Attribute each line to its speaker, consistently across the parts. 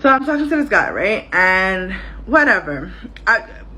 Speaker 1: So I'm talking to this guy, right? And whatever.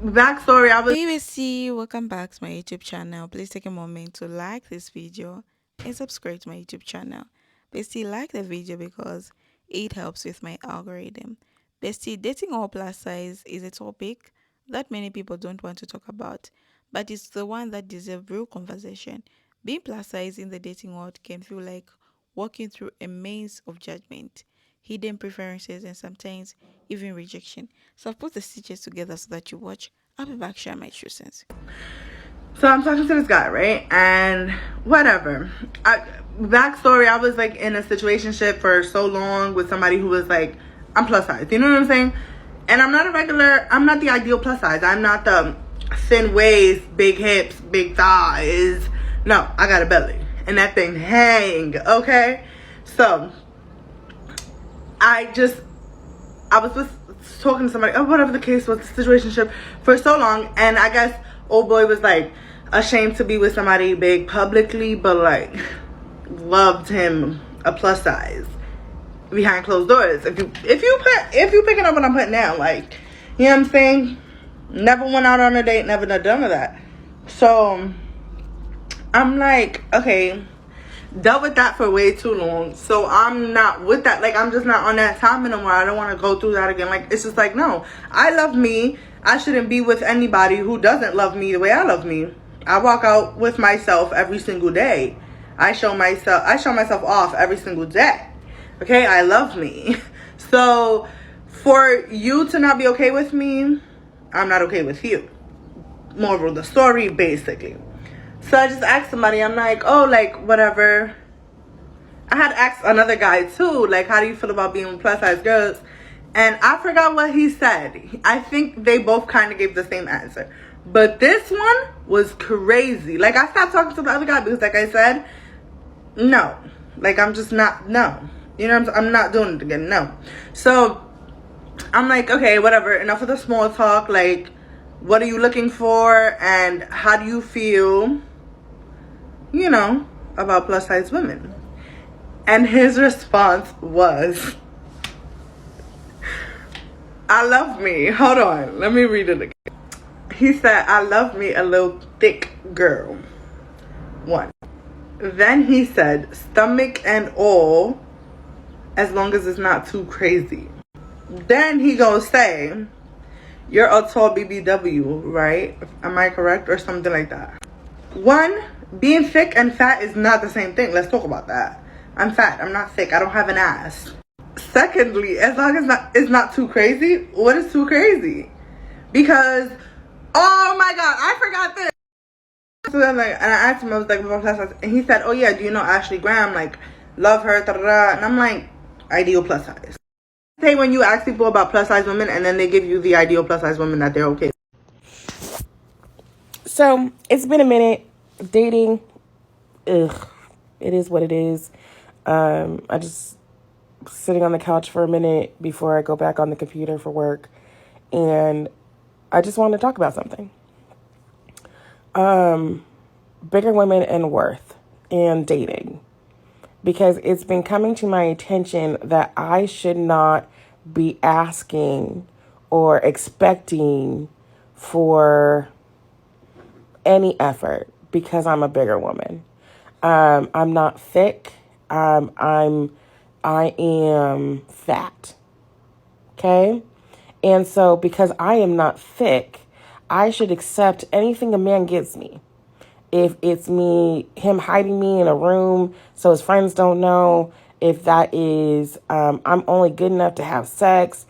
Speaker 1: Backstory, I was.
Speaker 2: Hey Bessie, welcome back to my YouTube channel. Please take a moment to like this video and subscribe to my YouTube channel. Bestie, like the video because it helps with my algorithm. Bestie, dating all plus size is a topic that many people don't want to talk about, but it's the one that deserves real conversation. Being plus size in the dating world can feel like walking through a maze of judgment, hidden preferences, and sometimes even rejection. So I've put the stitches together so that you watch. I'll be back sharing my true sense.
Speaker 1: So I'm talking to this guy, right? And whatever. Backstory, I was like in a situationship for so long with somebody who was like, I'm plus size. You know what I'm saying? And I'm not the ideal plus size. I'm not the thin waist, big hips, big thighs. No, I got a belly. And that thing hang, okay? So, I was talking to somebody, or whatever the case was, the situationship for so long, and I guess old boy was like ashamed to be with somebody big publicly, but like loved him a plus size behind closed doors. If you picking up what I'm putting down, like, you know what I'm saying? Never went out on a date, never done none of that. So I'm like, okay, dealt with that for way too long, so I'm not with that. Like, I'm just not on that time anymore. I don't want to go through that again. Like, it's just like, no, I love me. I shouldn't be with anybody who doesn't love me the way I love me. I walk out with myself every single day. I show myself off every single day. Okay, I love me. So for you to not be okay with me, I'm not okay with you. Moral of the story, basically. So I just asked somebody, I'm like, oh, like, whatever. I had asked another guy too, like, how do you feel about being with plus size girls? And I forgot what he said. I think they both kind of gave the same answer. But this one was crazy. Like, I stopped talking to the other guy because, like I said, no. Like, I'm just not, no. You know what I'm saying? I'm not doing it again, no. So I'm like, okay, whatever. Enough of the small talk. Like, what are you looking for? And how do you feel, you know, about plus size women? And his response was, I love me. Hold on. Let me read it again. He said, I love me a little thick girl. One. Then he said, stomach and all, as long as it's not too crazy. Then he gonna say, you're a tall BBW, right? Am I correct? Or something like that. One, being thick and fat is not the same thing. Let's talk about that. I'm fat. I'm not thick. I don't have an ass. Secondly, as long as it's not too crazy, what is too crazy? Because, oh my God, I forgot this. So then, like, and I asked him, I was like, and he said, oh yeah, do you know Ashley Graham? Like, love her, and I'm like, ideal plus size. Say when you ask people about plus size women and then they give you the ideal plus size women that they're okay.
Speaker 3: So it's been a minute. Dating, ugh, it is what it is. I just sitting on the couch for a minute before I go back on the computer for work, and I just wanted to talk about something. Bigger women and worth and dating, because it's been coming to my attention that I should not be asking or expecting for any effort because I'm a bigger woman. I'm not thick. I am fat. Okay? And so because I am not thick, I should accept anything a man gives me. If it's him hiding me in a room so his friends don't know, if that is, I'm only good enough to have sex,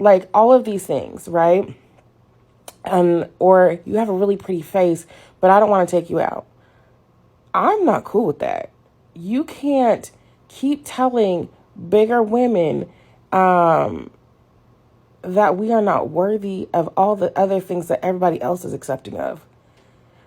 Speaker 3: like all of these things, right? Or you have a really pretty face, but I don't want to take you out. I'm not cool with that. You can't keep telling bigger women, that we are not worthy of all the other things that everybody else is accepting of.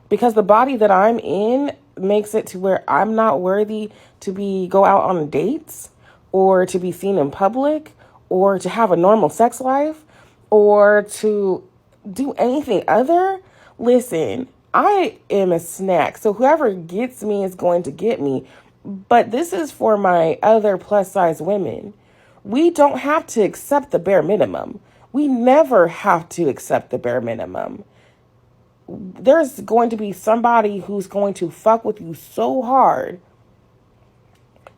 Speaker 3: Because the body that I'm in makes it to where I'm not worthy to go out on dates, or to be seen in public, or to have a normal sex life, or to do anything other. Listen, I am a snack. So whoever gets me is going to get me. But this is for my other plus size women, We don't have to accept the bare minimum. We never have to accept the bare minimum. There's going to be somebody who's going to fuck with you so hard,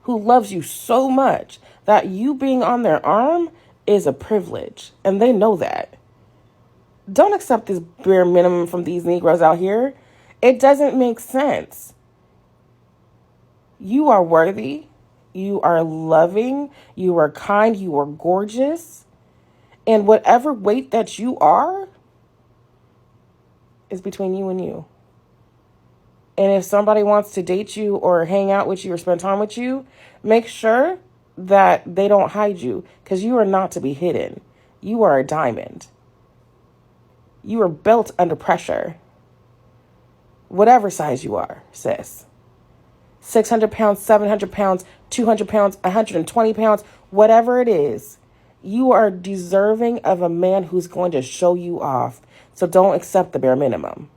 Speaker 3: who loves you so much, that you being on their arm is a privilege. And they know that. Don't accept this bare minimum from these Negroes out here. It doesn't make sense. You are worthy. You are loving. You are kind. You are gorgeous. And whatever weight that you are is between you and you. And if somebody wants to date you or hang out with you or spend time with you, make sure that they don't hide you, because you are not to be hidden. You are a diamond. You are built under pressure. Whatever size you are, sis. 600 pounds, 700 pounds, 200 pounds, 120 pounds, whatever it is, you are deserving of a man who's going to show you off. So don't accept the bare minimum.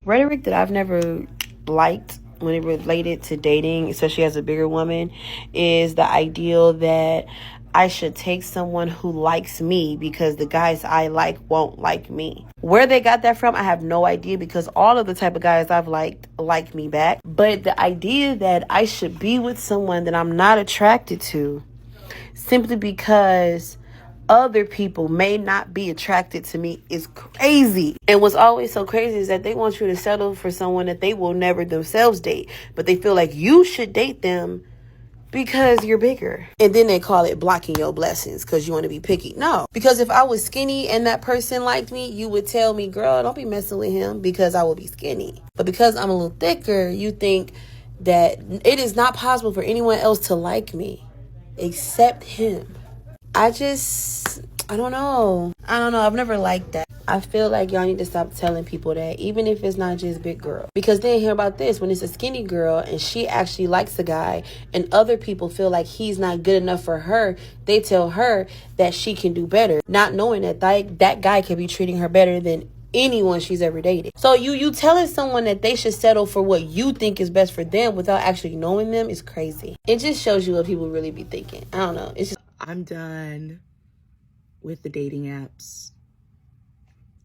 Speaker 4: Rhetoric that I've never liked when it related to dating, especially as a bigger woman, is the ideal that I should take someone who likes me because the guys I like won't like me. Where they got that from, I have no idea, because all of the type of guys I've liked like me back. But the idea that I should be with someone that I'm not attracted to simply because other people may not be attracted to me is crazy. And what's always so crazy is that they want you to settle for someone that they will never themselves date, but they feel like you should date them because you're bigger. And then they call it blocking your blessings because you want to be picky. No, because if I was skinny and that person liked me, you would tell me, girl, don't be messing with him because I will be skinny. But because I'm a little thicker, you think that it is not possible for anyone else to like me except him. I don't know. I've never liked that. I feel like y'all need to stop telling people that, even if it's not just big girl. Because then hear about this, when it's a skinny girl and she actually likes a guy and other people feel like he's not good enough for her, they tell her that she can do better, not knowing that that guy can be treating her better than anyone she's ever dated. So you telling someone that they should settle for what you think is best for them without actually knowing them is crazy. It just shows you what people really be thinking. I don't know. It's just,
Speaker 5: I'm done with the dating apps.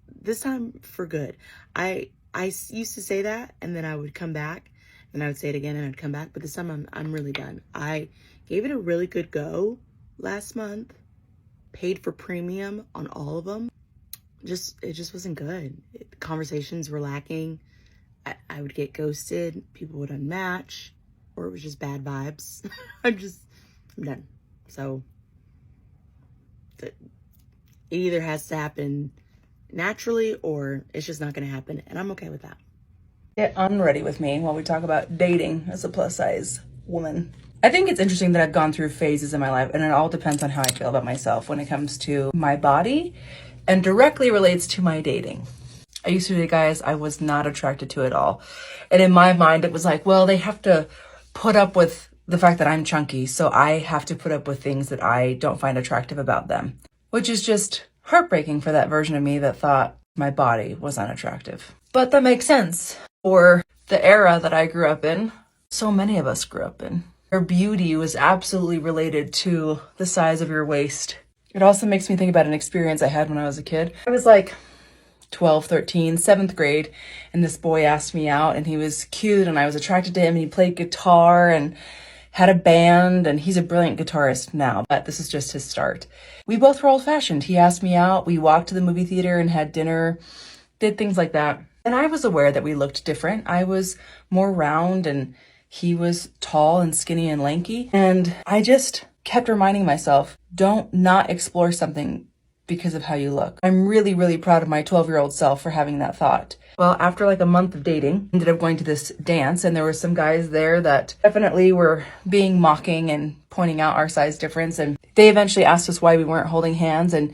Speaker 5: This time for good. I used to say that, and then I would come back, and I would say it again, and I'd come back. But this time I'm really done. I gave it a really good go last month. Paid for premium on all of them. It just wasn't good. Conversations were lacking. I would get ghosted. People would unmatch, or it was just bad vibes. I'm done. So it either has to happen naturally or it's just not going to happen, and I'm okay with that.
Speaker 6: Get unready with me while we talk about dating as a plus size woman. I think it's interesting that I've gone through phases in my life, and it all depends on how I feel about myself when it comes to my body and directly relates to my dating. I used to date guys I was not attracted to at all, and in my mind it was like, well, they have to put up with the fact that I'm chunky, so I have to put up with things that I don't find attractive about them, which is just heartbreaking for that version of me that thought my body was unattractive. But that makes sense for the era that I grew up in. So many of us grew up in. Your beauty was absolutely related to the size of your waist. It also makes me think about an experience I had when I was a kid. I was like 12, 13, 7th grade, and this boy asked me out, and he was cute, and I was attracted to him, and he played guitar and had a band, and he's a brilliant guitarist now, but this is just his start. We both were old-fashioned. He asked me out. We walked to the movie theater and had dinner, did things like that. And I was aware that we looked different. I was more round, and he was tall and skinny and lanky. And I just kept reminding myself, don't not explore something because of how you look. I'm really, really proud of my 12-year-old self for having that thought. Well, after like a month of dating, ended up going to this dance, and there were some guys there that definitely were being mocking and pointing out our size difference. And they eventually asked us why we weren't holding hands, and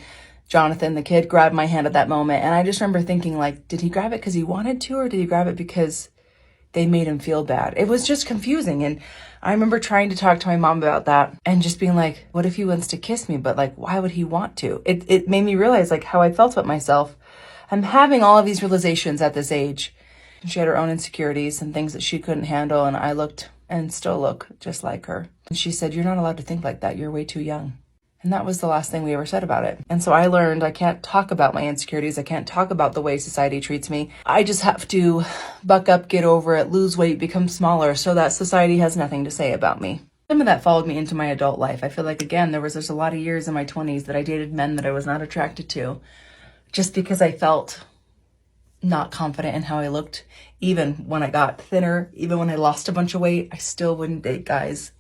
Speaker 6: Jonathan, the kid, grabbed my hand at that moment. And I just remember thinking, like, did he grab it because he wanted to, or did he grab it because they made him feel bad? It was just confusing. And I remember trying to talk to my mom about that and just being like, what if he wants to kiss me? But like, why would he want to? It made me realize like how I felt about myself. I'm having all of these realizations at this age. She had her own insecurities and things that she couldn't handle. And I looked and still look just like her. And she said, "You're not allowed to think like that. You're way too young." And that was the last thing we ever said about it. And so I learned I can't talk about my insecurities. I can't talk about the way society treats me. I just have to buck up, get over it, lose weight, become smaller so that society has nothing to say about me. Some of that followed me into my adult life. I feel like, again, there's a lot of years in my 20s that I dated men that I was not attracted to just because I felt not confident in how I looked. Even when I got thinner, even when I lost a bunch of weight, I still wouldn't date guys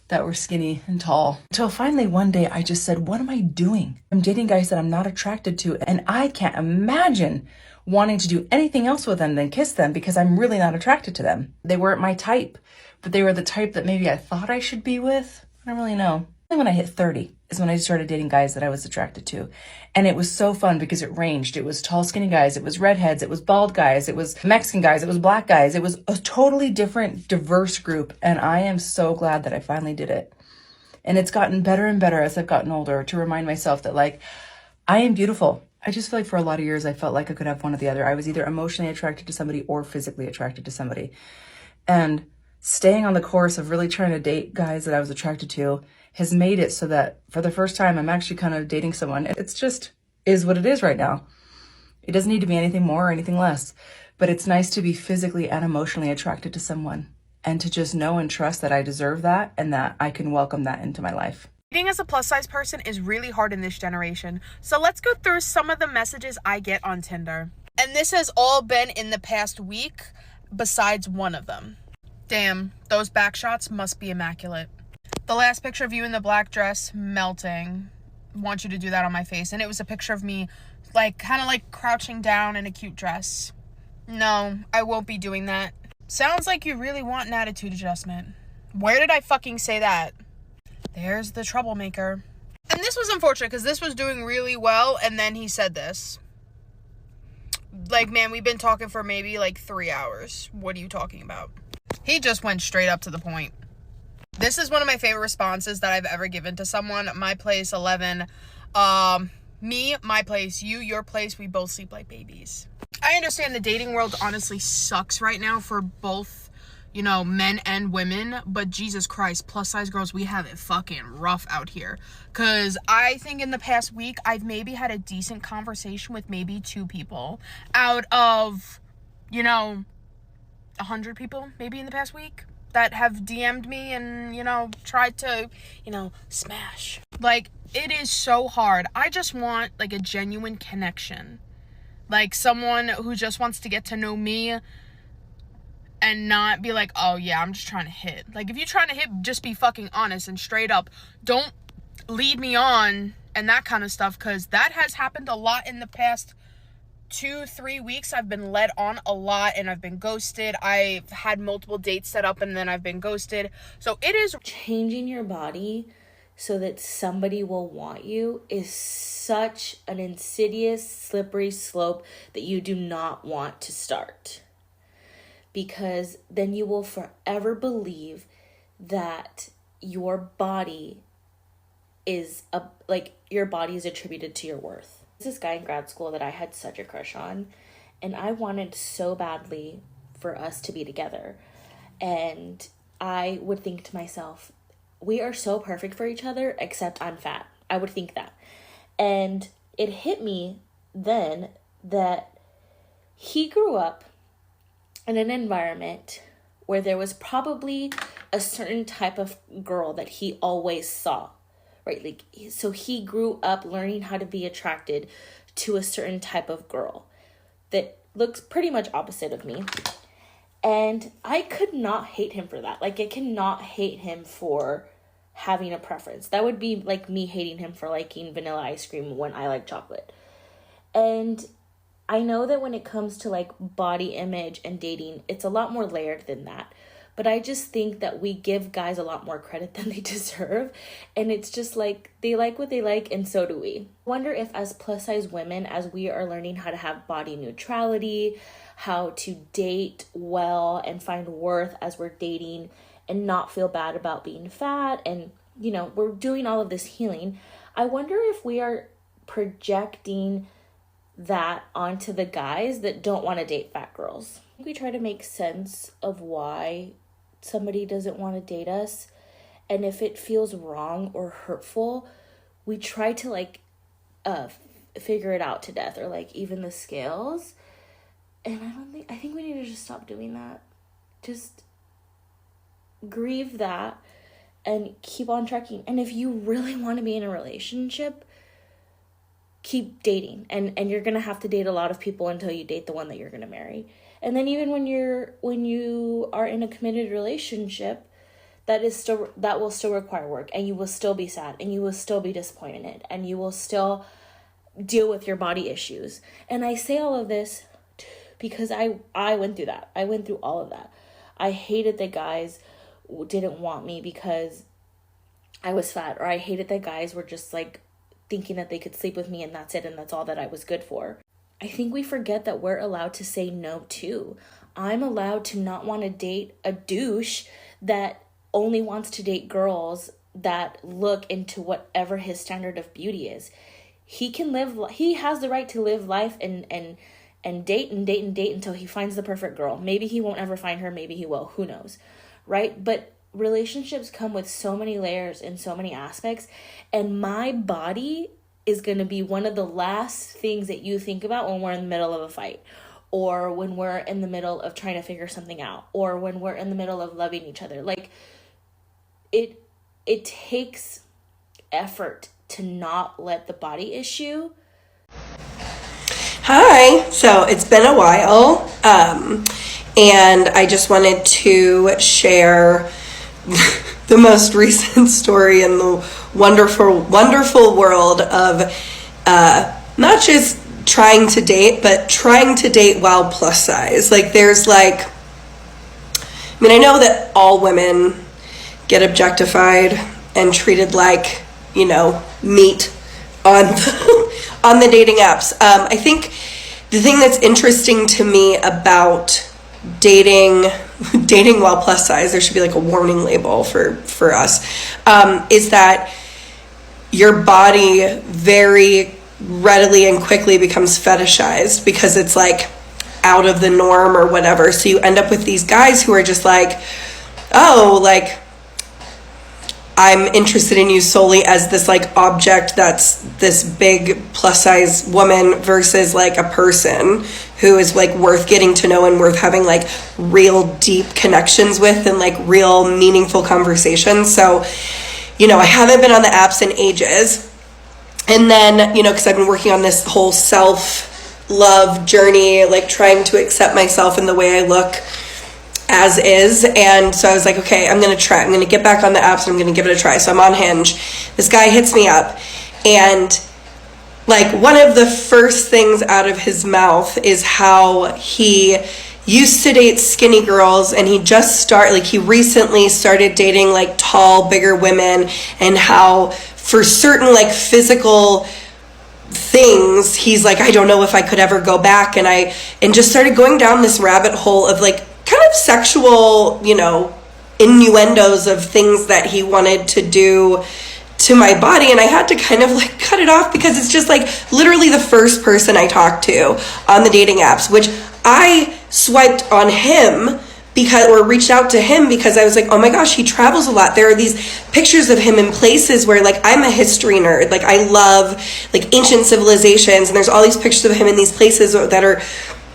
Speaker 6: that were skinny and tall. Until finally one day I just said, what am I doing? I'm dating guys that I'm not attracted to, and I can't imagine wanting to do anything else with them than kiss them because I'm really not attracted to them. They weren't my type, but they were the type that maybe I thought I should be with. I don't really know. When I hit 30 is when I started dating guys that I was attracted to. And it was so fun because it ranged. It was tall, skinny guys. It was redheads. It was bald guys. It was Mexican guys. It was black guys. It was a totally different, diverse group. And I am so glad that I finally did it. And it's gotten better and better as I've gotten older to remind myself that, like, I am beautiful. I just feel like for a lot of years, I felt like I could have one or the other. I was either emotionally attracted to somebody or physically attracted to somebody. And staying on the course of really trying to date guys that I was attracted to has made it so that for the first time, I'm actually kind of dating someone. It's just is what it is right now. It doesn't need to be anything more or anything less, but it's nice to be physically and emotionally attracted to someone and to just know and trust that I deserve that and that I can welcome that into my life.
Speaker 7: Dating as a plus size person is really hard in this generation. So let's go through some of the messages I get on Tinder. And this has all been in the past week, besides one of them. Damn, those back shots must be immaculate. The last picture of you in the black dress, melting. Want you to do that on my face. And it was a picture of me, like, kind of like crouching down in a cute dress. No, I won't be doing that. Sounds like you really want an attitude adjustment. Where did I fucking say that? There's the troublemaker. And this was unfortunate because this was doing really well, and then he said this. Like, man, we've been talking for maybe like 3 hours. What are you talking about? He just went straight up to the point. This is one of my favorite responses that I've ever given to someone. My place, 11. Me, my place. You, your place. We both sleep like babies. I understand the dating world honestly sucks right now for both, you know, men and women. But Jesus Christ, plus size girls, we have it fucking rough out here. Because I think in the past week, I've maybe had a decent conversation with maybe 2 people out of, you know, 100 people maybe in the past week that have DM'd me and, you know, tried to, you know, smash. Like, it is so hard. I just want, like, a genuine connection. Like, someone who just wants to get to know me and not be like, oh, yeah, I'm just trying to hit. Like, if you're trying to hit, just be fucking honest and straight up. Don't lead me on and that kind of stuff, because that has happened a lot in the past 2-3 weeks. I've been led on a lot and I've been ghosted. I've had multiple dates set up and then I've been ghosted. So it is
Speaker 8: changing your body so that somebody will want you is such an insidious, slippery slope that you do not want to start. Because then you will forever believe that your body is your body is attributed to your worth. This guy in grad school that I had such a crush on, and I wanted so badly for us to be together. And I would think to myself, we are so perfect for each other, except I'm fat. I would think that. And it hit me then that he grew up in an environment where there was probably a certain type of girl that he always saw. Right, like, so he grew up learning how to be attracted to a certain type of girl that looks pretty much opposite of me. And I could not hate him for that. Like, I cannot hate him for having a preference. That would be like me hating him for liking vanilla ice cream when I like chocolate. And I know that when it comes to, like, body image and dating, it's a lot more layered than that. But I just think that we give guys a lot more credit than they deserve. And it's just like, they like what they like, and so do we. I wonder if as plus size women, as we are learning how to have body neutrality, how to date well and find worth as we're dating and not feel bad about being fat, and, you know, we're doing all of this healing, I wonder if we are projecting that onto the guys that don't want to date fat girls. We try to make sense of why somebody doesn't want to date us, and if it feels wrong or hurtful, we try to like figure it out to death, or like even the scales. And I think we need to just stop doing that. Just grieve that and keep on trekking. And if you really want to be in a relationship, keep dating, and you're gonna have to date a lot of people until you date the one that you're gonna marry. And then even when you are in a committed relationship, that will still require work, and you will still be sad, and you will still be disappointed, and you will still deal with your body issues. And I say all of this because I went through that. I went through all of that. I hated that guys didn't want me because I was fat, or I hated that guys were just like thinking that they could sleep with me and that's it, and that's all that I was good for. I think we forget that we're allowed to say no too. I'm allowed to not want to date a douche that only wants to date girls that look into whatever his standard of beauty is. He has the right to live life and date and date and date until he finds the perfect girl. Maybe he won't ever find her, maybe he will, who knows, right? But relationships come with so many layers and so many aspects, and my body is going to be one of the last things that you think about when we're in the middle of a fight, or when we're in the middle of trying to figure something out, or when we're in the middle of loving each other. Like, it takes effort to not let the body issue.
Speaker 9: Hi, so it's been a while, and I just wanted to share the most recent story in the wonderful world of not just trying to date, but trying to date while plus size. Like, there's like, I mean, I know that all women get objectified and treated like, you know, meat on on the dating apps. I think the thing that's interesting to me about dating while plus size, there should be like a warning label for us, is that your body very readily and quickly becomes fetishized because it's like out of the norm or whatever. So you end up with these guys who are just like, oh, like, I'm interested in you solely as this like object that's this big plus size woman, versus like a person who is like worth getting to know and worth having like real deep connections with and like real meaningful conversations. So, you know, I haven't been on the apps in ages. And then, you know, because I've been working on this whole self-love journey, like trying to accept myself in the way I look as is. And so I was like, okay, I'm going to get back on the apps and I'm going to give it a try. So I'm on Hinge. This guy hits me up, and like one of the first things out of his mouth is how he used to date skinny girls, and he recently started dating like tall, bigger women, and how for certain like physical things he's like, I don't know if I could ever go back. And just started going down this rabbit hole of like kind of sexual, you know, innuendos of things that he wanted to do to my body. And I had to kind of like cut it off, because it's just like literally the first person I talked to on the dating apps, which I swiped on him or reached out to him because I was like, oh my gosh, he travels a lot. There are these pictures of him in places where like I'm a history nerd. Like I love like ancient civilizations, and there's all these pictures of him in these places that are,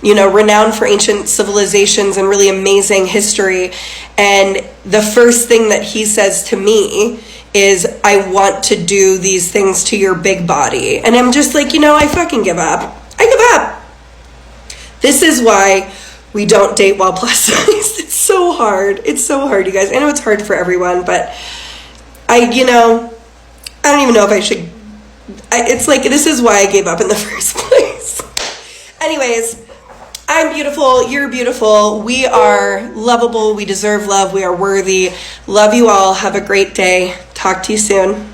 Speaker 9: you know, renowned for ancient civilizations and really amazing history. And the first thing that he says to me is, I want to do these things to your big body. And I'm just like, you know, I fucking give up. I give up. This is why we don't date while plus size. It's so hard. It's so hard, you guys. I know it's hard for everyone, but I don't even know if I should. It's like, this is why I gave up in the first place. Anyways, I'm beautiful. You're beautiful. We are lovable. We deserve love. We are worthy. Love you all. Have a great day. Talk to you soon.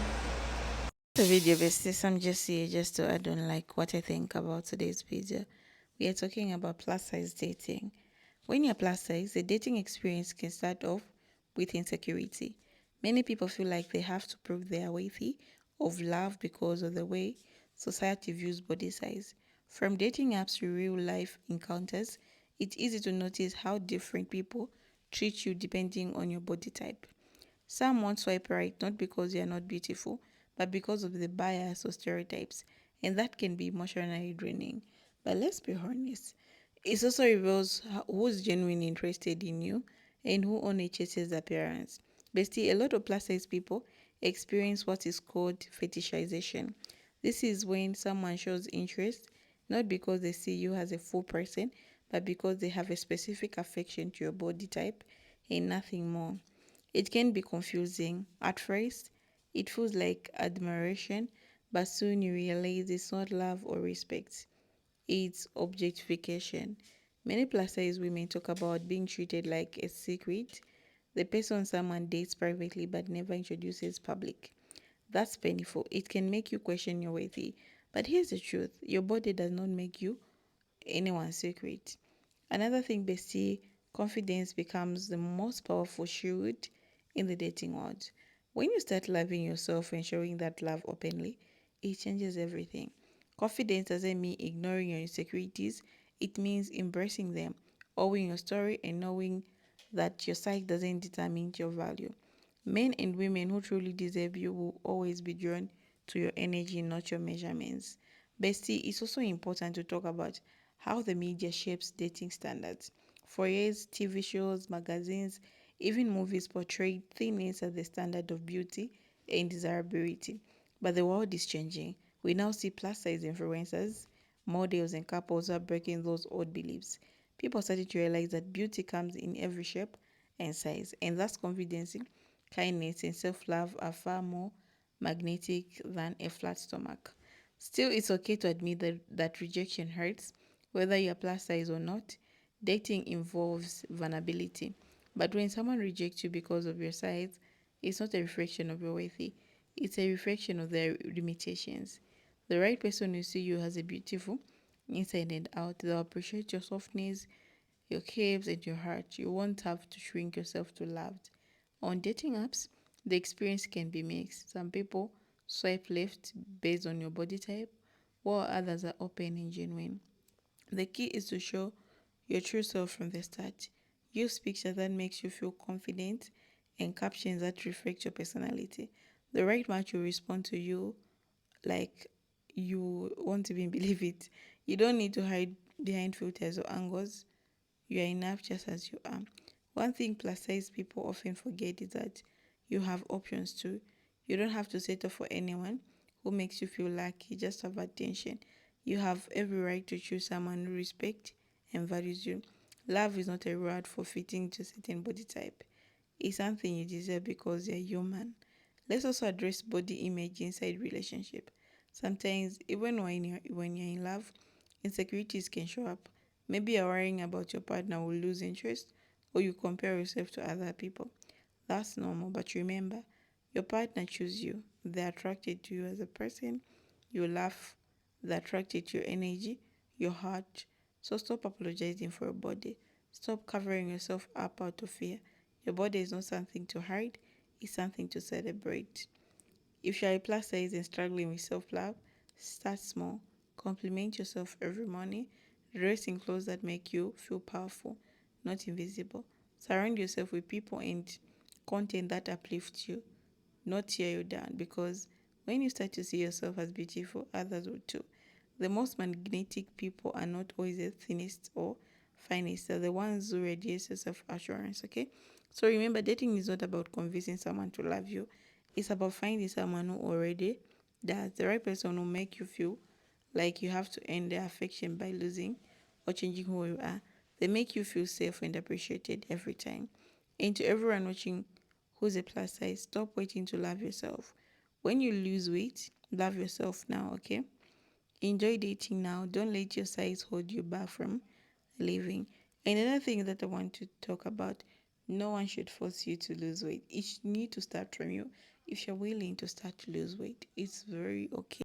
Speaker 2: The video besties, I'm just here just to add on like what I think about today's video. We are talking about plus size dating. When you're plus size, the dating experience can start off with insecurity. Many people feel like they have to prove they are worthy of love because of the way society views body size. From dating apps to real life encounters, it's easy to notice how different people treat you depending on your body type. Some won't swipe right not because you are not beautiful, but because of the bias or stereotypes, and that can be emotionally draining. But let's be honest, it also reveals who's genuinely interested in you and who only chases appearance. Basically, a lot of plus size people experience what is called fetishization. This is when someone shows interest not because they see you as a full person, but because they have a specific affection to your body type and nothing more. It can be confusing. At first, it feels like admiration, but soon you realize it's not love or respect, it's objectification. Many plus size women talk about being treated like a secret, the person someone dates privately but never introduces public. That's painful. It can make you question your worthy. But here's the truth, your body does not make you anyone's secret. Another thing, bestie, confidence becomes the most powerful shield in the dating world. When you start loving yourself and showing that love openly, it changes everything. Confidence doesn't mean ignoring your insecurities, it means embracing them, owning your story, and knowing that your size doesn't determine your value. Men and women who truly deserve you will always be drawn to your energy, not your measurements. Bestie, it's also important to talk about how the media shapes dating standards. For years, TV shows, magazines, even movies portrayed thinness as the standard of beauty and desirability. But the world is changing. We now see plus size influencers, models, and couples who are breaking those old beliefs. People started to realize that beauty comes in every shape and size, and thus confidence, kindness, and self love are far more magnetic than a flat stomach. Still, it's okay to admit that rejection hurts, whether you're plus size or not. Dating involves vulnerability. But when someone rejects you because of your size, it's not a reflection of your worthy, it's a reflection of their limitations. The right person will see you as a beautiful, inside and out. They'll appreciate your softness, your curves, and your heart. You won't have to shrink yourself to loved. On dating apps, the experience can be mixed. Some people swipe left based on your body type, while others are open and genuine. The key is to show your true self from the start. Use pictures that makes you feel confident and captions that reflect your personality. The right match will respond to you like you won't even believe it. You don't need to hide behind filters or angles. You are enough just as you are. One thing plus size people often forget is that you have options too. You don't have to settle for anyone who makes you feel lucky just have attention. You have every right to choose someone who respects and values you. Love is not a reward for fitting to a certain body type. It's something you deserve because you're human. Let's also address body image inside relationship. Sometimes, even when you're in love, insecurities can show up. Maybe you're worrying about your partner will lose interest or you compare yourself to other people. That's normal, but remember, your partner chooses you. They're attracted to you as a person. You laugh. They're attracted to your energy, your heart. So stop apologizing for your body. Stop covering yourself up out of fear. Your body is not something to hide, it's something to celebrate. If you're a plus size and struggling with self love, start small. Compliment yourself every morning. Dress in clothes that make you feel powerful, not invisible. Surround yourself with people and content that uplifts you, not tear you down. Because when you start to see yourself as beautiful, others will too. The most magnetic people are not always the thinnest or finest, they're the ones who radiate self assurance, okay? So remember, dating is not about convincing someone to love you, it's about finding someone who already does. The right person will make you feel like you have to earn their affection by losing or changing who you are. They make you feel safe and appreciated every time. And to everyone watching who's a plus size, stop waiting to love yourself. When you lose weight, love yourself now, okay? Enjoy dating now. Don't let your size hold you back from living. And another thing that I want to talk about, no one should force you to lose weight. It need to start from you. If you're willing to start to lose weight, it's very okay.